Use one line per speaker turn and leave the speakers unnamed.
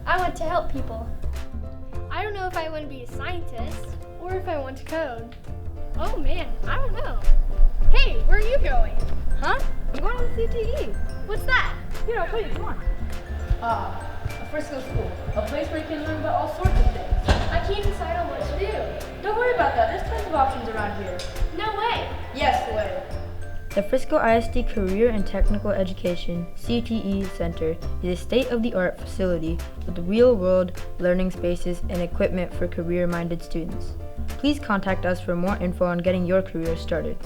I want to help people.
I don't know if I want to be a scientist or if I want to code. Oh man, I don't know. Hey, where are you going?
Huh? I'm going to the CTE.
What's that?
Here, I'll tell you. Come on. A Frisco school. A place where you can learn about all sorts of things.
I can't decide on what to do.
Don't worry about that. There's tons of options around here.
No way.
Yes, way.
The Frisco ISD Career and Technical Education CTE Center is a state-of-the-art facility with real-world learning spaces and equipment for career-minded students. Please contact us for more info on getting your career started.